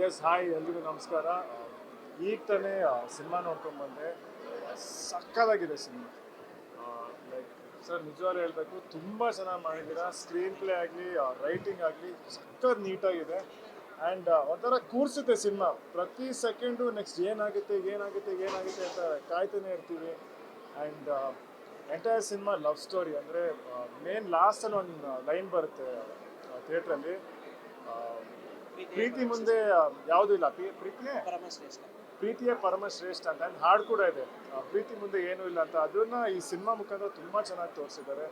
Yes hi ಎಲ್ರಿಗೂ ನಮಸ್ಕಾರ. ಈಗ ತಾನೇ ಸಿನಿಮಾ ನೋಡ್ಕೊಂಡು ಬಂದೆ. ಸಕ್ಕತ್ತಾಗಿದೆ ಸಿನಿಮಾ. ಲೈಕ್ ಸರ್ ನಿಜವಾಗ್ಲೂ ಹೇಳಬೇಕು, ತುಂಬ ಚೆನ್ನಾಗಿ ಮಾಡಿದ್ದೀರಾ. ಸ್ಕ್ರೀನ್ ಪ್ಲೇ ಆಗಲಿ, ರೈಟಿಂಗ್ ಆಗಲಿ ಸಕ್ಕತ್ ನೀಟಾಗಿದೆ. ಆ್ಯಂಡ್ ಒಂಥರ ಕೂರಿಸುತ್ತೆ ಸಿನಿಮಾ. ಪ್ರತಿ ಸೆಕೆಂಡು ನೆಕ್ಸ್ಟ್ ಏನಾಗುತ್ತೆ ಏನಾಗುತ್ತೆ ಏನಾಗುತ್ತೆ ಅಂತ ಕಾಯ್ತಾನೆ ಇರ್ತೀವಿ. And entire cinema love story. ಅಂದರೆ ಮೇನ್ ಲಾಸ್ಟಲ್ಲಿ ಒಂದು ಲೈನ್ ಬರುತ್ತೆ ಥಿಯೇಟ್ರಲ್ಲಿ, ಪ್ರೀತಿ ಮುಂದೆ ಯಾವುದೂ ಇಲ್ಲ, ಪ್ರೀತಿಯೇ ಪ್ರೀತಿಯೇ ಪರಮ ಶ್ರೇಷ್ಠ ಅಂತ ಹಾಡು ಕೂಡ ಇದೆ. ಪ್ರೀತಿ ಮುಂದೆ ಏನೂ ಇಲ್ಲ ಅಂತ. ಅದನ್ನ ಈ ಸಿನಿಮಾ ಮುಖಾಂತರ ತುಂಬ ಚೆನ್ನಾಗಿ ತೋರಿಸಿದ್ದಾರೆ.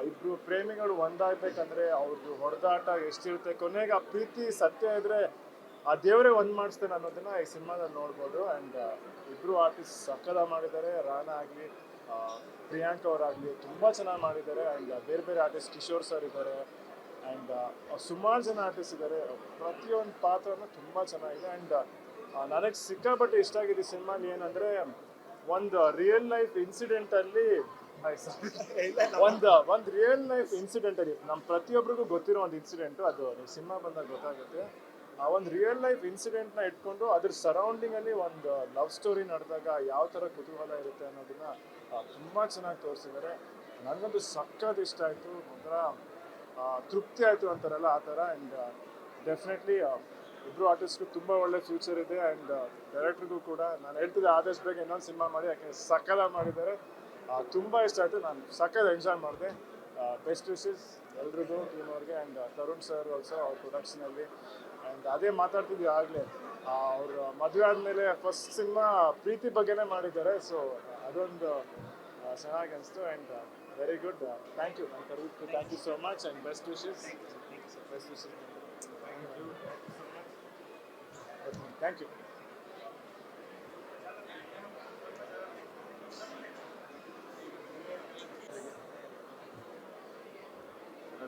ಇಬ್ರು ಪ್ರೇಮಿಗಳು ಒಂದಾಗಬೇಕಂದ್ರೆ ಅವ್ರದ್ದು ಹೊಡೆದಾಟ ಎಷ್ಟಿರುತ್ತೆ, ಕೊನೆಗೆ ಆ ಪ್ರೀತಿ ಸತ್ಯ ಇದ್ರೆ ಆ ದೇವರೇ ಒಂದು ಮಾಡಿಸ್ತೇನೆ ಅನ್ನೋದನ್ನ ಈ ಸಿನಿಮಾದಲ್ಲಿ ನೋಡ್ಬೋದು. ಆ್ಯಂಡ್ ಇಬ್ರು ಆರ್ಟಿಸ್ಟ್ ಸಕ್ಕದ ಮಾಡಿದ್ದಾರೆ. ರಾನಾ ಆಗಲಿ, ಪ್ರಿಯಾಂಕ್ ಅವರಾಗಲಿ ತುಂಬ ಚೆನ್ನಾಗಿ ಮಾಡಿದ್ದಾರೆ. ಆ್ಯಂಡ್ ಬೇರೆ ಬೇರೆ ಆರ್ಟಿಸ್ಟ್ ಕಿಶೋರ್ ಸರ್ ಇದ್ದಾರೆ. ಆ್ಯಂಡ್ ಸುಮಾರು ಜನ ಆರ್ಟಿಸ್ಟ್ ಇದ್ದಾರೆ. ಪ್ರತಿಯೊಂದು ಪಾತ್ರನೂ ತುಂಬ ಚೆನ್ನಾಗಿದೆ. ಆ್ಯಂಡ್ ನನಗೆ ಸಿಕ್ಕಾಪಟ್ಟೆ ಇಷ್ಟ ಆಗಿದೆ ಸಿನಿಮಾಲಿ ಏನಂದರೆ, ಒಂದು ರಿಯಲ್ ಲೈಫ್ ಇನ್ಸಿಡೆಂಟಲ್ಲಿ ಒಂದು ರಿಯಲ್ ಲೈಫ್ ಇನ್ಸಿಡೆಂಟಲ್ಲಿ ನಮ್ಮ ಪ್ರತಿಯೊಬ್ಬರಿಗೂ ಗೊತ್ತಿರೋ ಒಂದು ಇನ್ಸಿಡೆಂಟು, ಅದು ನೀವು ಸಿನಿಮಾ ಬಂದಾಗ ಗೊತ್ತಾಗುತ್ತೆ. ಆ ಒಂದು ರಿಯಲ್ ಲೈಫ್ ಇನ್ಸಿಡೆಂಟ್ನ ಇಟ್ಕೊಂಡು ಅದ್ರ ಸರೌಂಡಿಂಗಲ್ಲಿ ಒಂದು ಲವ್ ಸ್ಟೋರಿ ನಡೆದಾಗ ಯಾವ ಥರ ಕುತೂಹಲ ಇರುತ್ತೆ ಅನ್ನೋದನ್ನ ತುಂಬ ಚೆನ್ನಾಗಿ ತೋರಿಸಿದ್ದಾರೆ. ನನಗಂತೂ ಸಖತ್ ಇಷ್ಟ ಆಯಿತು. ಒಂಥರ ತೃಪ್ತಿ ಆಯಿತು ಅಂತಾರಲ್ಲ ಆ ಥರ. ಆ್ಯಂಡ್ ಡೆಫಿನೆಟ್ಲಿ ಇಬ್ಬರು ಆರ್ಟಿಸ್ಟ್ಗೂ ತುಂಬ ಒಳ್ಳೆ ಫ್ಯೂಚರ್ ಇದೆ. ಆ್ಯಂಡ್ ಡೈರೆಕ್ಟ್ರಿಗೂ ಕೂಡ ನಾನು ಹೇಳ್ತಿದ್ದೆ ಆದಷ್ಟು ಬೇಗ ಇನ್ನೊಂದು ಸಿನಿಮಾ ಮಾಡಿ, ಯಾಕೆಂದರೆ ಸಕ್ಕದ ಮಾಡಿದ್ದಾರೆ. ತುಂಬ ಇಷ್ಟ ಆಯಿತು. ನಾನು ಸಕ್ಕದ ಎಂಜಾಯ್ ಮಾಡಿದೆ. ಬೆಸ್ಟ್ ವಿಶಸ್ ಎಲ್ರಿಗೂ, ಟೀಮ್ ಅವ್ರಿಗೆ. ಆ್ಯಂಡ್ ತರುಣ್ ಸರ್ ಆಲ್ಸೋ ಅವ್ರ ಪ್ರೊಡಕ್ಷನಲ್ಲಿ. ಆ್ಯಂಡ್ ಅದೇ ಮಾತಾಡ್ತಿದ್ವಿ ಆಗಲೇ, ಅವರು ಮದುವೆ ಆದಮೇಲೆ ಫಸ್ಟ್ ಸಿನಿಮಾ ಪ್ರೀತಿ ಬಗ್ಗೆನೇ ಮಾಡಿದ್ದಾರೆ. ಸೊ ಅದೊಂದು ಚೆನ್ನಾಗಿ ಅನಿಸ್ತು. And very good. Thank you. ನಾನು ಕರೆದಿದ್ದು thank you so much. And best wishes. Best wishes. Thank you.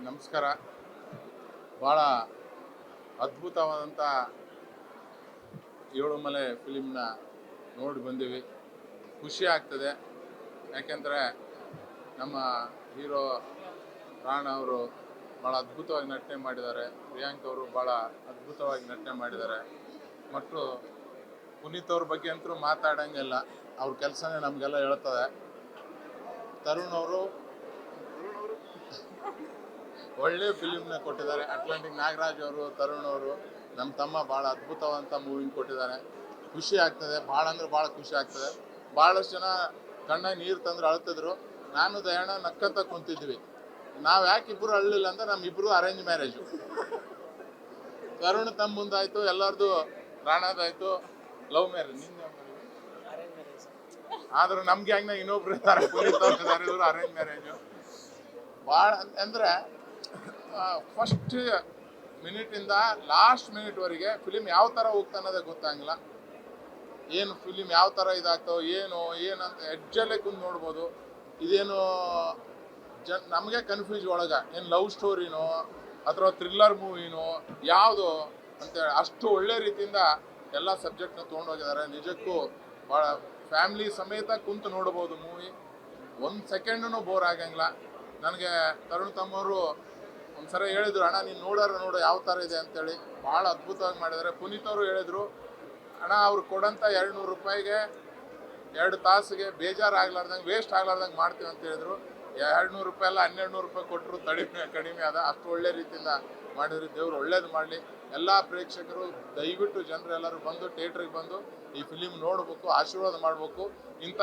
ನಮಸ್ಕಾರ. ಭಾಳ ಅದ್ಭುತವಾದಂಥ ಏಳುಮಲೆ ಫಿಲಿಮ್ನ ನೋಡಿ ಬಂದೀವಿ. ಖುಷಿ ಆಗ್ತದೆ. ಯಾಕೆಂದರೆ ನಮ್ಮ ಹೀರೋ ರಾಣಾ ಅವರು ಭಾಳ ಅದ್ಭುತವಾಗಿ ನಟನೆ ಮಾಡಿದ್ದಾರೆ. ಪ್ರಿಯಾಂಕ್ ಅವರು ಭಾಳ ಅದ್ಭುತವಾಗಿ ನಟನೆ ಮಾಡಿದ್ದಾರೆ. ಮತ್ತು ಪುನೀತ್ ಅವ್ರ ಬಗ್ಗೆ ಅಂತೂ ಮಾತಾಡೋಂಗಿಲ್ಲ. ಅವ್ರ ಕೆಲಸನೇ ನಮಗೆಲ್ಲ ಹೇಳ್ತದೆ. ತರುಣ್ ಅವರು ಒಳ್ಳೆ ಫಿಲಿಮ್ನ ಕೊಟ್ಟಿದ್ದಾರೆ. ಅಟ್ಲಾಂಟಿಕ್ ನಾಗರಾಜ್ ಅವರು, ತರುಣ್ ಅವರು, ನಮ್ಮ ತಮ್ಮ ಭಾಳ ಅದ್ಭುತವಾದಂಥ ಮೂವಿನ ಕೊಟ್ಟಿದ್ದಾರೆ. ಖುಷಿ ಆಗ್ತದೆ. ಭಾಳ ಅಂದ್ರೆ ಭಾಳ ಖುಷಿ ಆಗ್ತದೆ. ಭಾಳಷ್ಟು ಜನ ಕಣ್ಣಾಗ ನೀರು ತಂದ್ರೆ ಅಳ್ತಿದ್ರು. ನಾನು ದಯಣ ನಕ್ಕಂತ ಕುಂತಿದ್ವಿ. ನಾವು ಯಾಕೆ ಇಬ್ಬರು ಅಳ್ಳಿಲ್ಲ ಅಂದ್ರೆ ನಮ್ಮಿಬ್ಬರು ಅರೇಂಜ್ ಮ್ಯಾರೇಜು. ತರುಣ್ ತಮ್ಮ ಮುಂದಾಯಿತು, ಎಲ್ಲರದು ರಾಣಾದಾಯಿತು ಲವ್ ಮ್ಯಾರೇಜ್. ಆದ್ರೆ ನಮ್ಮ ಗ್ಯಾಂಗ್ನಾಗ ಇನ್ನೊಬ್ರು ಇದ್ದಾರೆ, ಪುನೀತ್ ಅವ್ರು ಇದ್ದಾರೆ, ಇವರು ಅರೇಂಜ್ ಮ್ಯಾರೇಜು. ಭಾಳ ಅಂದರೆ ಫಸ್ಟ್ ಮಿನಿಟಿಂದ ಲಾಸ್ಟ್ ಮಿನಿಟ್ವರೆಗೆ ಫಿಲಿಮ್ ಯಾವ ಥರ ಹೋಗ್ತಾ ಅನ್ನೋದೇ ಗೊತ್ತಾಗಿಲ್ಲ. ಏನು ಫಿಲಿಮ್ ಯಾವ ಥರ ಇದಾಗ್ತಾವೆ ಏನಂತ ಎಡ್ಜಲ್ಲೇ ಕುಂದು ನೋಡ್ಬೋದು. ಇದೇನು ನಮಗೆ ಕನ್ಫ್ಯೂಸ್ ಒಳಗೆ, ಏನು ಲವ್ ಸ್ಟೋರಿನೋ ಅಥವಾ ಥ್ರಿಲ್ಲರ್ ಮೂವಿನೋ ಯಾವುದು ಅಂತೇಳಿ ಅಷ್ಟು ಒಳ್ಳೆ ರೀತಿಯಿಂದ ಎಲ್ಲ ಸಬ್ಜೆಕ್ಟ್ನ ತೊಗೊಂಡೋಗಿದ್ದಾರೆ. ನಿಜಕ್ಕೂ ಭಾಳ ಫ್ಯಾಮ್ಲಿ ಸಮೇತ ಕುಂತು ನೋಡ್ಬೋದು ಮೂವಿ. ಒಂದು ಸೆಕೆಂಡೂ ಬೋರ್ ಆಗಂಗಿಲ್ಲ. ನನಗೆ ತರುಣ್ ತಮ್ಮವರು ಒಂದ್ಸಲ ಹೇಳಿದ್ರು, ಅಣ್ಣ ನೀನು ನೋಡು ಯಾವ ಥರ ಇದೆ ಅಂತೇಳಿ. ಭಾಳ ಅದ್ಭುತವಾಗಿ ಮಾಡಿದ್ದಾರೆ. ಪುನೀತ್ ಅವರು ಹೇಳಿದರು, ಅಣ್ಣ ಅವ್ರು ಕೊಡೋಂಥ 200 ರೂಪಾಯಿಗೆ 2 ತಾಸಿಗೆ ಬೇಜಾರಾಗ್ಲಾರ್ದಂಗೆ, ವೇಸ್ಟ್ ಆಗ್ಲಾರ್ದಂಗೆ ಮಾಡ್ತೀವಿ ಅಂತ ಹೇಳಿದ್ರು. 200 ರೂಪಾಯಿ ಅಲ್ಲ, 1200 ರೂಪಾಯಿ ಕೊಟ್ಟರು ಕಡಿಮೆ ಅದ. ಅಷ್ಟು ಒಳ್ಳೆ ರೀತಿಯಿಂದ ಮಾಡಿದ್ರು. ದೇವ್ರು ಒಳ್ಳೇದು ಮಾಡಲಿ. ಎಲ್ಲ ಪ್ರೇಕ್ಷಕರು ದಯವಿಟ್ಟು ಜನರೆಲ್ಲರೂ ಬಂದು ಥಿಯೇಟ್ರಿಗೆ ಬಂದು ಈ ಫಿಲಿಮ್ ನೋಡಬೇಕು, ಆಶೀರ್ವಾದ ಮಾಡಬೇಕು. ಇಂಥ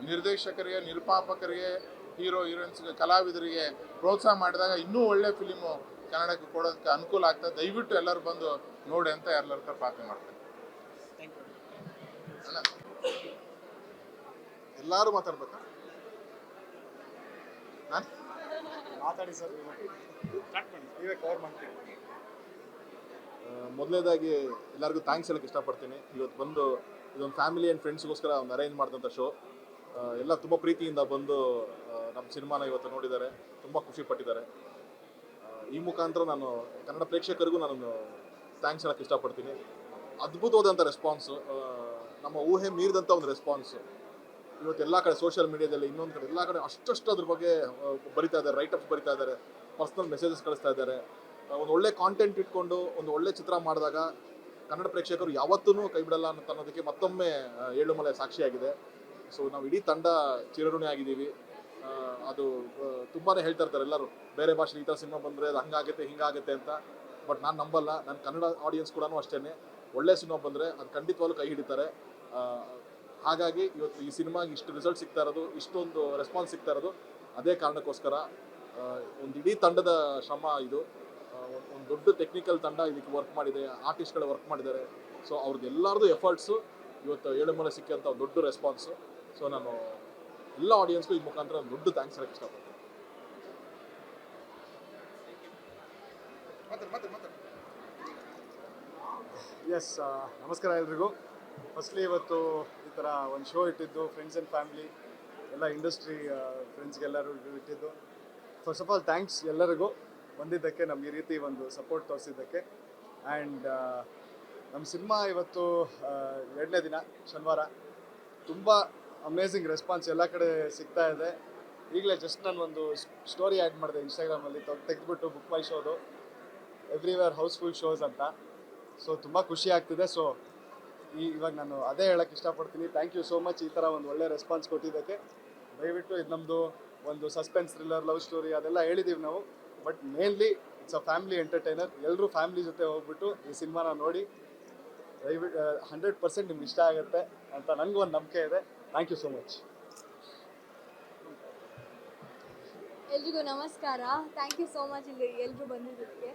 ನಿರ್ದೇಶಕರಿಗೆ, ನಿರ್ಮಾಪಕರಿಗೆ, ಹೀರೋ ಹೀರೋಯಿನ್ಸ್ಗೆ, ಕಲಾವಿದರಿಗೆ ಪ್ರೋತ್ಸಾಹ ಮಾಡಿದಾಗ ಇನ್ನೂ ಒಳ್ಳೆ ಫಿಲಿಮು ಕನ್ನಡಕ್ಕೆ ಕೊಡೋದಕ್ಕೆ ಅನುಕೂಲ ಆಗ್ತದೆ. ದಯವಿಟ್ಟು ಎಲ್ಲರೂ ಬಂದು ನೋಡಿ ಅಂತ ಎಲ್ಲರ ಪ್ರಾರ್ಥನೆ ಮಾಡ್ತಾರೆ. ಎಲ್ಲರೂ ಮಾತಾಡ್ಬೇಕಾ? ಮಾತಾಡಿ ಸರ್, ನೀವೇ ಕವರ್ ಮಾಡ್ತೀನಿ. ಮೊದಲನೇದಾಗಿ ಎಲ್ಲರಿಗೂ ಥ್ಯಾಂಕ್ಸ್ ಹೇಳಕ್ಕೆ ಇಷ್ಟಪಡ್ತೀನಿ. ಇವತ್ತು ಬಂದು ಇದೊಂದು ಫ್ಯಾಮಿಲಿ ಆ್ಯಂಡ್ ಫ್ರೆಂಡ್ಸ್ಗೋಸ್ಕರ ಒಂದು ಅರೇಂಜ್ ಮಾಡಿದಂಥ ಶೋ. ಎಲ್ಲ ತುಂಬ ಪ್ರೀತಿಯಿಂದ ಬಂದು ನಮ್ಮ ಸಿನಿಮಾನ ಇವತ್ತು ನೋಡಿದ್ದಾರೆ, ತುಂಬ ಖುಷಿ ಪಟ್ಟಿದ್ದಾರೆ. ಈ ಮುಖಾಂತರ ನಾನು ಕನ್ನಡ ಪ್ರೇಕ್ಷಕರಿಗೂ ನಾನು ಥ್ಯಾಂಕ್ಸ್ ಹೇಳಕ್ಕೆ ಇಷ್ಟಪಡ್ತೀನಿ. ಅದ್ಭುತವಾದಂಥ ರೆಸ್ಪಾನ್ಸು, ನಮ್ಮ ಊಹೆ ಮೀರಿದಂಥ ಒಂದು ರೆಸ್ಪಾನ್ಸು. ಇವತ್ತು ಎಲ್ಲ ಕಡೆ ಸೋಷಿಯಲ್ ಮೀಡಿಯಾದಲ್ಲಿ, ಇನ್ನೊಂದು ಕಡೆ ಎಲ್ಲ ಕಡೆ ಅಷ್ಟು ಅದ್ರ ಬಗ್ಗೆ ಬರಿತಾ ಇದ್ದಾರೆ, ರೈಟಪ್ಸ್ ಬರಿತಾ ಇದ್ದಾರೆ, ಪರ್ಸ್ನಲ್ ಮೆಸೇಜಸ್ ಕಳಿಸ್ತಾ ಇದ್ದಾರೆ. ಒಂದು ಒಳ್ಳೆ ಕಾಂಟೆಂಟ್ ಇಟ್ಕೊಂಡು ಒಂದು ಒಳ್ಳೆ ಚಿತ್ರ ಮಾಡಿದಾಗ ಕನ್ನಡ ಪ್ರೇಕ್ಷಕರು ಯಾವತ್ತೂ ಕೈ ಬಿಡಲ್ಲ ಅನ್ನೋದಕ್ಕೆ ಮತ್ತೊಮ್ಮೆ ಏಳುಮಲೆ ಸಾಕ್ಷಿಯಾಗಿದೆ. ಸೊ ನಾವು ಇಡೀ ತಂಡ ಚಿರಋಣಿ ಆಗಿದ್ದೀವಿ. ಅದು ತುಂಬಾ ಹೇಳ್ತಾ ಇರ್ತಾರೆ ಎಲ್ಲರೂ, ಬೇರೆ ಭಾಷೆ ಈ ಥರ ಸಿನಿಮಾ ಬಂದರೆ ಅದು ಹಂಗಾಗುತ್ತೆ ಹಿಂಗಾಗುತ್ತೆ ಅಂತ. ಬಟ್ ನಾನು ನಂಬಲ್ಲ. ನನ್ನ ಕನ್ನಡ ಆಡಿಯನ್ಸ್ ಕೂಡ ಅಷ್ಟೇ, ಒಳ್ಳೆ ಸಿನಿಮಾ ಬಂದರೆ ಅದು ಖಂಡಿತವಾಗ್ಲೂ ಕೈ ಹಿಡಿತಾರೆ. ಹಾಗಾಗಿ ಇವತ್ತು ಈ ಸಿನಿಮಾಗೆ ಇಷ್ಟು ರಿಸಲ್ಟ್ ಸಿಗ್ತಾ ಇರೋದು, ಇಷ್ಟೊಂದು ರೆಸ್ಪಾನ್ಸ್ ಸಿಗ್ತಾ ಇರೋದು ಅದೇ ಕಾರಣಕ್ಕೋಸ್ಕರ. ಒಂದು ಇಡೀ ತಂಡದ ಶ್ರಮ ಇದು. ಒಂದು ದೊಡ್ಡ ಟೆಕ್ನಿಕಲ್ ತಂಡ ಇದಕ್ಕೆ ವರ್ಕ್ ಮಾಡಿದೆ, ಆರ್ಟಿಸ್ಟ್ಗಳು ವರ್ಕ್ ಮಾಡಿದ್ದಾರೆ. ಸೊ ಅವ್ರದ್ದೆಲ್ಲರದು ಎಫರ್ಟ್ಸು ಇವತ್ತು ಏಳುಮಲೆ ಸಿಕ್ಕಂಥ ಒಂದು ದೊಡ್ಡ ರೆಸ್ಪಾನ್ಸು. ಸೊ ನಾನು ಎಲ್ಲ ಆಡಿಯನ್ಸ್ಗೂ ಈ ಮುಖಾಂತರ ಒಂದು ದೊಡ್ಡ ಥ್ಯಾಂಕ್ಸ್ ಹೇಳಕ್ಕೆ ಇಷ್ಟಪಡ್ತೀನಿ. ಎಸ್, ನಮಸ್ಕಾರ ಎಲ್ರಿಗೂ. ಫಸ್ಟ್ಲಿ ಇವತ್ತು ಈ ಥರ ಒಂದು ಶೋ ಇಟ್ಟಿದ್ದು, ಫ್ರೆಂಡ್ಸ್ ಆ್ಯಂಡ್ ಫ್ಯಾಮ್ಲಿ ಎಲ್ಲ ಇಂಡಸ್ಟ್ರಿ ಫ್ರೆಂಡ್ಸ್ಗೆಲ್ಲರೂ ಇಟ್ಟಿದ್ದು. ಫಸ್ಟ್ ಆಫ್ ಆಲ್ ಥ್ಯಾಂಕ್ಸ್ ಎಲ್ಲರಿಗೂ ಬಂದಿದ್ದಕ್ಕೆ, ನಮ್ಗೆ ಈ ರೀತಿ ಒಂದು ಸಪೋರ್ಟ್ ತೋರಿಸಿದ್ದಕ್ಕೆ. ಆ್ಯಂಡ್ ನಮ್ಮ ಸಿನಿಮಾ ಇವತ್ತು 2ನೇ ದಿನ, ಶನಿವಾರ. ತುಂಬ ಅಮೇಝಿಂಗ್ ರೆಸ್ಪಾನ್ಸ್ ಎಲ್ಲ ಕಡೆ ಸಿಗ್ತಾ ಇದೆ. ಈಗಲೇ ಜಸ್ಟ್ ನಾನು ಒಂದು ಸ್ಟೋರಿ ಆ್ಯಡ್ ಮಾಡಿದೆ ಇನ್ಸ್ಟಾಗ್ರಾಮಲ್ಲಿ, ತೆಗೆದುಬಿಟ್ಟು ಬುಕ್ ಮೈ ಶೋದು ಎವ್ರಿವೇರ್ ಹೌಸ್ಫುಲ್ ಶೋಸ್ ಅಂತ. ಸೊ ತುಂಬ ಖುಷಿ ಆಗ್ತಿದೆ. ಸೊ ಇವಾಗ ನಾನು ಅದೇ ಹೇಳೋಕ್ಕೆ ಇಷ್ಟಪಡ್ತೀನಿ, ಥ್ಯಾಂಕ್ ಯು ಸೋ ಮಚ್ ಈ ಥರ ಒಂದು ಒಳ್ಳೆ ರೆಸ್ಪಾನ್ಸ್ ಕೊಟ್ಟಿದ್ದಕ್ಕೆ. ದಯವಿಟ್ಟು ಇದು ನಮ್ಮದು ಒಂದು ಸಸ್ಪೆನ್ಸ್ ಥ್ರಿಲ್ಲರ್, ಲವ್ ಸ್ಟೋರಿ ಅದೆಲ್ಲ ಹೇಳಿದ್ದೀವಿ ನಾವು. But mainly it's a family entertainer. ಎಲ್ಲರೂ ಫ್ಯಾಮಿಲಿ ಜೊತೆ ಹೋಗ್ಬಿಟ್ಟು ಈ ಸಿನಿಮಾನ ನೋಡಿ. ದಯವಿಟ್ಟು 100% ನಿಮ್ಗೆ ಇಷ್ಟ ಆಗುತ್ತೆ ಅಂತ ನನಗೂ ಒಂದು ನಂಬಿಕೆ ಇದೆ. Thank you so much. ಎಲ್ರಿಗೂ ನಮಸ್ಕಾರ. ಥ್ಯಾಂಕ್ ಯು ಸೋ ಮಚ್ ಇಲ್ಲಿ ಎಲ್ಲರೂ ಬಂದಿದ್ದಕ್ಕೆ.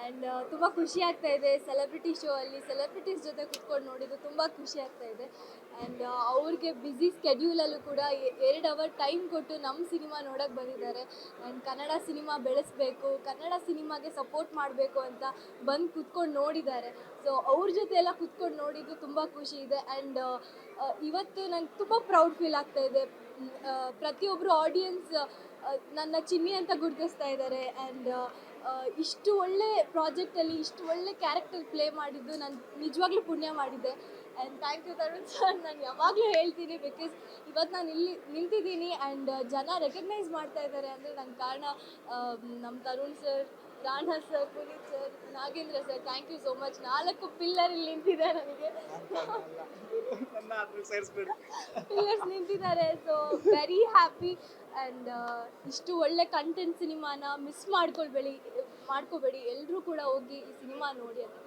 ಆ್ಯಂಡ್ ತುಂಬ ಖುಷಿ ಆಗ್ತಾ ಇದೆ. ಸೆಲೆಬ್ರಿಟಿ ಶೋ ಅಲ್ಲಿ ಸೆಲೆಬ್ರಿಟೀಸ್ ಜೊತೆ ಕುತ್ಕೊಂಡು ನೋಡಿದ್ದು ತುಂಬ ಖುಷಿ ಆಗ್ತಾ ಇದೆ. ಆ್ಯಂಡ್ ಅವ್ರಿಗೆ ಬ್ಯುಸಿ ಸ್ಕೆಡ್ಯೂಲಲ್ಲೂ ಕೂಡ 2 ಅವರ್ ಟೈಮ್ ಕೊಟ್ಟು ನಮ್ಮ ಸಿನಿಮಾ ನೋಡೋಕ್ಕೆ ಬಂದಿದ್ದಾರೆ. ಆ್ಯಂಡ್ ಕನ್ನಡ ಸಿನಿಮಾ ಬೆಳೆಸಬೇಕು, ಕನ್ನಡ ಸಿನಿಮಾಗೆ ಸಪೋರ್ಟ್ ಮಾಡಬೇಕು ಅಂತ ಬಂದು ಕುತ್ಕೊಂಡು ನೋಡಿದ್ದಾರೆ. ಸೊ ಅವ್ರ ಜೊತೆ ಎಲ್ಲ ಕುತ್ಕೊಂಡು ನೋಡಿದ್ದು ತುಂಬ ಖುಷಿ ಇದೆ. ಆ್ಯಂಡ್ ಇವತ್ತು ನಂಗೆ ತುಂಬ ಪ್ರೌಡ್ ಫೀಲ್ ಆಗ್ತಾ ಇದೆ. ಪ್ರತಿಯೊಬ್ಬರು ಆಡಿಯನ್ಸ್ ನನ್ನ ಚಿನ್ನಿ ಅಂತ ಗುರುತಿಸ್ತಾ ಇದ್ದಾರೆ. ಆ್ಯಂಡ್ ಇಷ್ಟು ಒಳ್ಳೆ ಪ್ರಾಜೆಕ್ಟಲ್ಲಿ ಇಷ್ಟು ಒಳ್ಳೆ ಕ್ಯಾರೆಕ್ಟರ್ ಪ್ಲೇ ಮಾಡಿದ್ದು ನಾನು ನಿಜವಾಗ್ಲೂ ಪುಣ್ಯ ಮಾಡಿದ್ದೆ. And thank you Tarun sir. ನಾನು ಯಾವಾಗಲೂ ಹೇಳ್ತೀನಿ, ಬಿಕಾಸ್ ಇವತ್ತು ನಾನು ಇಲ್ಲಿ ನಿಂತಿದ್ದೀನಿ ಆ್ಯಂಡ್ ಜನ ರೆಕಗ್ನೈಸ್ ಮಾಡ್ತಾ ಇದ್ದಾರೆ ಅಂದರೆ ನನ್ನ ಕಾರಣ ನಮ್ಮ Tarun sir, Rana sir, Puneeth sir, Nagendra sir. Thank you so much. 4 pillar ಇಲ್ಲಿ ನಿಂತಿದೆ, ನನಗೆ ಪಿಲ್ಲರ್ಸ್ ನಿಂತಿದ್ದಾರೆ. So very happy. ಆ್ಯಂಡ್ ಇಷ್ಟು ಒಳ್ಳೆ ಕಂಟೆಂಟ್ ಸಿನಿಮಾನ ಮಿಸ್ ಮಾಡ್ಕೋಬೇಡಿ. ಎಲ್ಲರೂ ಕೂಡ ಹೋಗಿ ಈ ಸಿನಿಮಾ ನೋಡಿ ಅಂತ.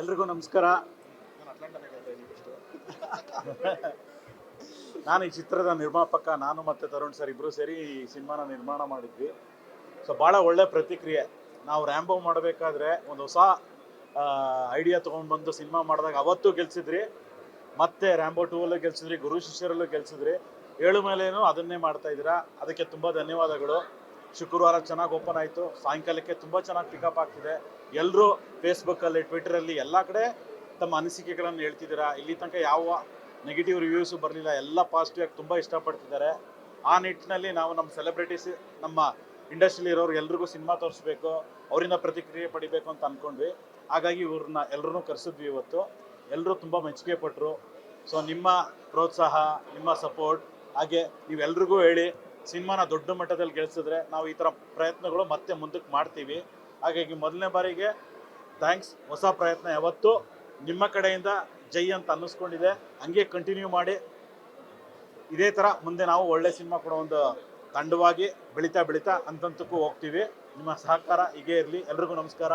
ಎಲ್ರಿಗೂ ನಮಸ್ಕಾರ. ನಾನು ಈ ಚಿತ್ರದ ನಿರ್ಮಾಪಕ. ನಾನು ಮತ್ತು ತರುಣ್ ಸರ್ ಇಬ್ಬರು ಸೇರಿ ಈ ಸಿನಿಮಾನ ನಿರ್ಮಾಣ ಮಾಡಿದ್ವಿ. ಸೊ ಭಾಳ ಒಳ್ಳೆ ಪ್ರತಿಕ್ರಿಯೆ. ನಾವು ರ್ಯಾಂಬೋ ಮಾಡಬೇಕಾದ್ರೆ ಒಂದು ಹೊಸ ಐಡಿಯಾ ತೊಗೊಂಡ್ಬಂದು ಸಿನಿಮಾ ಮಾಡಿದಾಗ ಅವತ್ತು ಗೆಲ್ಸಿದ್ರಿ, ಮತ್ತೆ ರ್ಯಾಂಬೋ 2ಅಲ್ಲೂ ಗೆಲ್ಸಿದ್ರಿ, ಗುರು ಶಿಷ್ಯರಲ್ಲೂ ಗೆಲ್ಸಿದ್ರಿ. ಏಳುಮಲೆನೂ ಅದನ್ನೇ ಮಾಡ್ತಾ ಇದ್ದೀರಾ. ಅದಕ್ಕೆ ತುಂಬ ಧನ್ಯವಾದಗಳು. ಶುಕ್ರವಾರ ಚೆನ್ನಾಗಿ ಓಪನ್ ಆಯಿತು. ಸಾಯಂಕಾಲಕ್ಕೆ ತುಂಬ ಚೆನ್ನಾಗಿ ಪಿಕಪ್ ಆಗ್ತಿದೆ. ಎಲ್ಲರೂ ಫೇಸ್ಬುಕ್ಕಲ್ಲಿ, ಟ್ವಿಟರಲ್ಲಿ ಎಲ್ಲ ಕಡೆ ತಮ್ಮ ಅನಿಸಿಕೆಗಳನ್ನು ಹೇಳ್ತಿದ್ದೀರಾ. ಇಲ್ಲಿ ತನಕ ಯಾವ ನೆಗೆಟಿವ್ ರಿವ್ಯೂಸು ಬರಲಿಲ್ಲ. ಎಲ್ಲ ಪಾಸಿಟಿವ್ ಆಗಿ ತುಂಬ ಇಷ್ಟಪಡ್ತಿದ್ದಾರೆ. ಆ ನಿಟ್ಟಿನಲ್ಲಿ ನಾವು ನಮ್ಮ ಸೆಲೆಬ್ರಿಟೀಸ್, ನಮ್ಮ ಇಂಡಸ್ಟ್ರಿಲಿ ಇರೋರು ಎಲ್ರಿಗೂ ಸಿನಿಮಾ ತೋರಿಸ್ಬೇಕು, ಅವರಿಂದ ಪ್ರತಿಕ್ರಿಯೆ ಪಡಿಬೇಕು ಅಂತ ಅಂದ್ಕೊಂಡ್ವಿ. ಹಾಗಾಗಿ ಇವ್ರನ್ನ ಎಲ್ಲರೂ ಕರೆಸಿದ್ವಿ ಇವತ್ತು. ಎಲ್ಲರೂ ತುಂಬ ಮೆಚ್ಚುಗೆ ಪಟ್ಟರು. ಸೊ ನಿಮ್ಮ ಪ್ರೋತ್ಸಾಹ, ನಿಮ್ಮ ಸಪೋರ್ಟ್, ಹಾಗೆ ನೀವೆಲ್ರಿಗೂ ಹೇಳಿ ಸಿನಿಮಾನ ದೊಡ್ಡ ಮಟ್ಟದಲ್ಲಿ ಗೆಲ್ಸಿದ್ರೆ ನಾವು ಈ ಥರ ಪ್ರಯತ್ನಗಳು ಮತ್ತೆ ಮುಂದಕ್ಕೆ ಮಾಡ್ತೀವಿ. ಹಾಗಾಗಿ ಮೊದಲನೇ ಬಾರಿಗೆ ಥ್ಯಾಂಕ್ಸ್. ಹೊಸ ಪ್ರಯತ್ನ ಯಾವತ್ತೂ ನಿಮ್ಮ ಕಡೆಯಿಂದ ಜೈ ಅಂತ ಅನ್ನಿಸ್ಕೊಂಡಿದೆ. ಹಂಗೆ ಕಂಟಿನ್ಯೂ ಮಾಡಿ. ಇದೇ ಥರ ಮುಂದೆ ನಾವು ಒಳ್ಳೆ ಸಿನಿಮಾ ಕೂಡ ಒಂದು ತಂಡವಾಗಿ ಬೆಳೀತಾ ಅಂತಂತಕ್ಕೂ ಹೋಗ್ತೀವಿ. ನಿಮ್ಮ ಸಹಕಾರ ಹೀಗೆ ಇರಲಿ. ಎಲ್ರಿಗೂ ನಮಸ್ಕಾರ.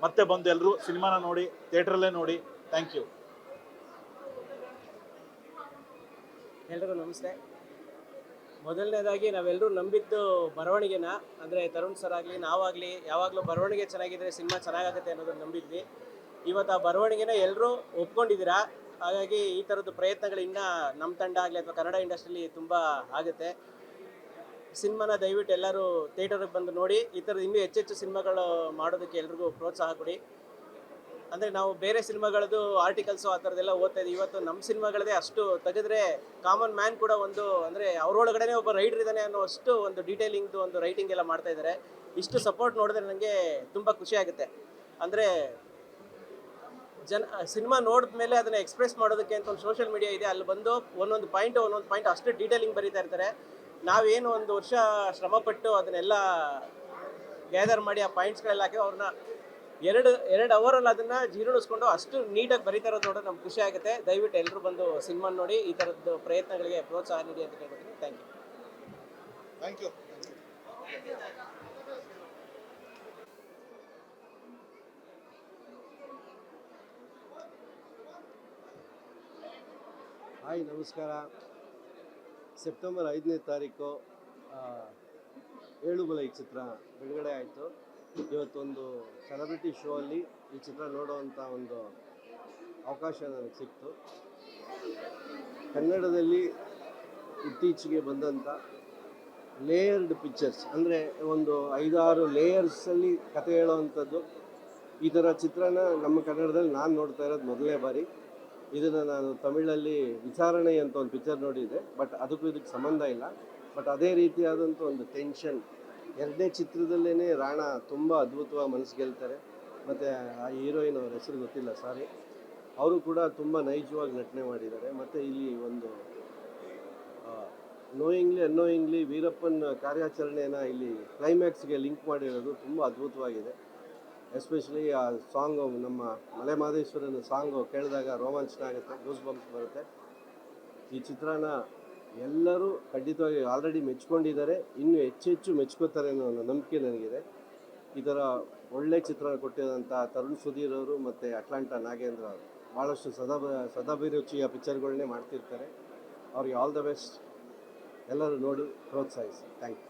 ಮತ್ತೆ ಬಂದು ಎಲ್ಲರೂ ಸಿನಿಮಾನ ನೋಡಿ, ಥಿಯೇಟ್ರಲ್ಲೇ ನೋಡಿ. Thank you. ಎಲ್ರಿಗೂ ನಮಸ್ತೆ. ಮೊದಲನೇದಾಗಿ ನಾವೆಲ್ಲರೂ ನಂಬಿದ್ದು ಬರವಣಿಗೆನ, ಅಂದರೆ ತರುಣ್ ಸರ್ ಆಗಲಿ ನಾವಾಗಲಿ ಯಾವಾಗಲೂ ಬರವಣಿಗೆ ಚೆನ್ನಾಗಿದ್ದರೆ ಸಿನಿಮಾ ಚೆನ್ನಾಗಾಗುತ್ತೆ ಅನ್ನೋದನ್ನು ನಂಬಿದ್ವಿ. ಇವತ್ತು ಆ ಬರವಣಿಗೆನ ಎಲ್ಲರೂ ಒಪ್ಕೊಂಡಿದ್ದೀರಾ. ಹಾಗಾಗಿ ಈ ಥರದ್ದು ಪ್ರಯತ್ನಗಳು ಇನ್ನೂ ನಮ್ಮ ತಂಡ ಆಗಲಿ ಅಥವಾ ಕನ್ನಡ ಇಂಡಸ್ಟ್ರಿಲಿ ತುಂಬ ಆಗುತ್ತೆ. ಸಿನಿಮಾನ ದಯವಿಟ್ಟು ಎಲ್ಲರೂ ಥಿಯೇಟರ್ಗೆ ಬಂದು ನೋಡಿ. ಈ ಥರದ್ದು ಇನ್ನೂ ಹೆಚ್ಚೆಚ್ಚು ಸಿನಿಮಾಗಳು ಮಾಡೋದಕ್ಕೆ ಎಲ್ರಿಗೂ ಪ್ರೋತ್ಸಾಹ ಕೊಡಿ. ಅಂದರೆ ನಾವು ಬೇರೆ ಸಿನಿಮಾಗಳದ್ದು ಆರ್ಟಿಕಲ್ಸು ಆ ಥರದ್ದೆಲ್ಲ ಓದ್ತಾ ಇದ್ದೀವಿ. ಇವತ್ತು ನಮ್ಮ ಸಿನಿಮಾಗಳದೇ ಅಷ್ಟು ತೆಗೆದ್ರೆ ಕಾಮನ್ ಮ್ಯಾನ್ ಕೂಡ ಒಂದು, ಅಂದರೆ ಅವರೊಳಗಡೆ ಒಬ್ಬ ರೈಟರ್ ಇದ್ದಾನೆ ಅನ್ನೋ ಅಷ್ಟು ಒಂದು ಡೀಟೇಲಿಂಗ್ದು ಒಂದು ರೈಟಿಂಗ್ ಎಲ್ಲ ಮಾಡ್ತಾ ಇದ್ದಾರೆ. ಇಷ್ಟು ಸಪೋರ್ಟ್ ನೋಡಿದ್ರೆ ನನಗೆ ತುಂಬ ಖುಷಿ ಆಗುತ್ತೆ. ಅಂದರೆ ಸಿನಿಮಾ ನೋಡಿದ ಮೇಲೆ ಅದನ್ನು ಎಕ್ಸ್ಪ್ರೆಸ್ ಮಾಡೋದಕ್ಕೆ ಅಂತ ಒಂದು ಸೋಷಿಯಲ್ ಮೀಡಿಯಾ ಇದೆ. ಅಲ್ಲಿ ಬಂದು ಒಂದೊಂದು ಪಾಯಿಂಟ್ ಅಷ್ಟು ಡೀಟೇಲಿಂಗ್ ಬರೀತಾ ಇರ್ತಾರೆ. ನಾವೇನು 1 ವರ್ಷ ಶ್ರಮಪಟ್ಟು ಅದನ್ನೆಲ್ಲ ಗ್ಯಾದರ್ ಮಾಡಿ ಆ ಪಾಯಿಂಟ್ಸ್ಗಳೆಲ್ಲ ಹಾಕಿ ಅವ್ರನ್ನ ಎರಡು ಅವರಲ್ಲಿ ಅದನ್ನು ಜೀರ್ಣಿಸ್ಕೊಂಡು ಅಷ್ಟು ನೀಟಾಗಿ ಬರೀತಾ ಇರೋದು ನೋಡೋದು ನಮ್ಗೆ ಖುಷಿ ಆಗುತ್ತೆ. ದಯವಿಟ್ಟು ಎಲ್ಲರೂ ಬಂದು ಸಿನಿಮಾ ನೋಡಿ ಈ ಥರದ್ದು ಪ್ರಯತ್ನಗಳಿಗೆ ಪ್ರೋತ್ಸಾಹ ನೀಡಿ ಅಂತ ಕೇಳ್ಕೊತೀನಿ. Thank you. Thank you. Hi, ನಮಸ್ಕಾರ. ಸೆಪ್ಟೆಂಬರ್ 5ನೇ ತಾರೀಕು ಏಳುಬಲ ಈ ಚಿತ್ರ ಬಿಡುಗಡೆ ಆಯಿತು. ಇವತ್ತೊಂದು ಸೆಲೆಬ್ರಿಟಿ ಶೋ ಅಲ್ಲಿ ಈ ಚಿತ್ರ ನೋಡುವಂಥ ಒಂದು ಅವಕಾಶ ನನಗೆ ಸಿಕ್ತು. ಕನ್ನಡದಲ್ಲಿ ಇತ್ತೀಚೆಗೆ ಬಂದಂಥ ಲೇಯರ್ಡ್ ಪಿಕ್ಚರ್ಸ್, ಅಂದರೆ ಒಂದು 5-6 ಲೇಯರ್ಸಲ್ಲಿ ಕತೆ ಹೇಳೋವಂಥದ್ದು, ಈ ಥರ ಚಿತ್ರನ ನಮ್ಮ ಕನ್ನಡದಲ್ಲಿ ನಾನು ನೋಡ್ತಾ ಇರೋದು ಮೊದಲನೇ ಬಾರಿ. ಇದನ್ನು ನಾನು ತಮಿಳಲ್ಲಿ ವಿಚಾರಣೆ ಅಂತ ಒಂದು ಪಿಕ್ಚರ್ ನೋಡಿದ್ದೆ, ಬಟ್ ಅದಕ್ಕೂ ಇದಕ್ಕೆ ಸಂಬಂಧ ಇಲ್ಲ. ಬಟ್ ಅದೇ ರೀತಿಯಾದಂಥ ಒಂದು ಟೆನ್ಷನ್. ಎರಡನೇ ಚಿತ್ರದಲ್ಲೇ ರಾಣಾ ತುಂಬ ಅದ್ಭುತವಾಗಿ ಮನಸ್ಸು ಗೆಲ್ತಾರೆ. ಮತ್ತು ಆ ಹೀರೋಯಿನ್ ಅವ್ರ ಹೆಸರು ಗೊತ್ತಿಲ್ಲ, ಸಾರಿ, ಅವರು ಕೂಡ ತುಂಬ ನೈಜವಾಗಿ ನಟನೆ ಮಾಡಿದ್ದಾರೆ. ಮತ್ತು ಇಲ್ಲಿ ಒಂದು ನೋಯಿಂಗ್ಲಿ ಅನ್ನೋಯಿಂಗ್ಲಿ ವೀರಪ್ಪನ ಕಾರ್ಯಾಚರಣೆಯನ್ನು ಇಲ್ಲಿ ಕ್ಲೈಮ್ಯಾಕ್ಸ್ಗೆ ಲಿಂಕ್ ಮಾಡಿರೋದು ತುಂಬ ಅದ್ಭುತವಾಗಿದೆ. ಎಸ್ಪೆಷಲಿ ಆ ಸಾಂಗು, ನಮ್ಮ ಮಲೆ ಮಹದೇಶ್ವರನ ಸಾಂಗು ಕೇಳಿದಾಗ ರೋಮಾಂಚನ ಆಗುತ್ತೆ, ಗೂಸ್ ಬಂಪ್ಸ್ ಬರುತ್ತೆ. ಈ ಚಿತ್ರನ ಎಲ್ಲರೂ ಖಂಡಿತವಾಗಿ ಆಲ್ರೆಡಿ ಮೆಚ್ಕೊಂಡಿದ್ದಾರೆ, ಇನ್ನೂ ಹೆಚ್ಚು ಮೆಚ್ಕೋತಾರೆ ಅನ್ನೋ ನಂಬಿಕೆ ನನಗಿದೆ. ಈ ಥರ ಒಳ್ಳೆ ಚಿತ್ರನ ಕೊಟ್ಟಿರೋಂಥ ತರುಣ್ ಸುಧೀರ್ ಅವರು ಮತ್ತು ಅಟ್ಲಾಂಟಾ ನಾಗೇಂದ್ರ ಅವರು ಭಾಳಷ್ಟು ಸದಾಭಿರುಚಿಯ ಪಿಕ್ಚರ್ಗಳನ್ನೇ ಮಾಡ್ತಿರ್ತಾರೆ. ಅವ್ರಿಗೆ ಆಲ್ ದ ಬೆಸ್ಟ್. ಎಲ್ಲರೂ ನೋಡಿ ಪ್ರೋತ್ಸಾಹಿಸಿ. Thank you.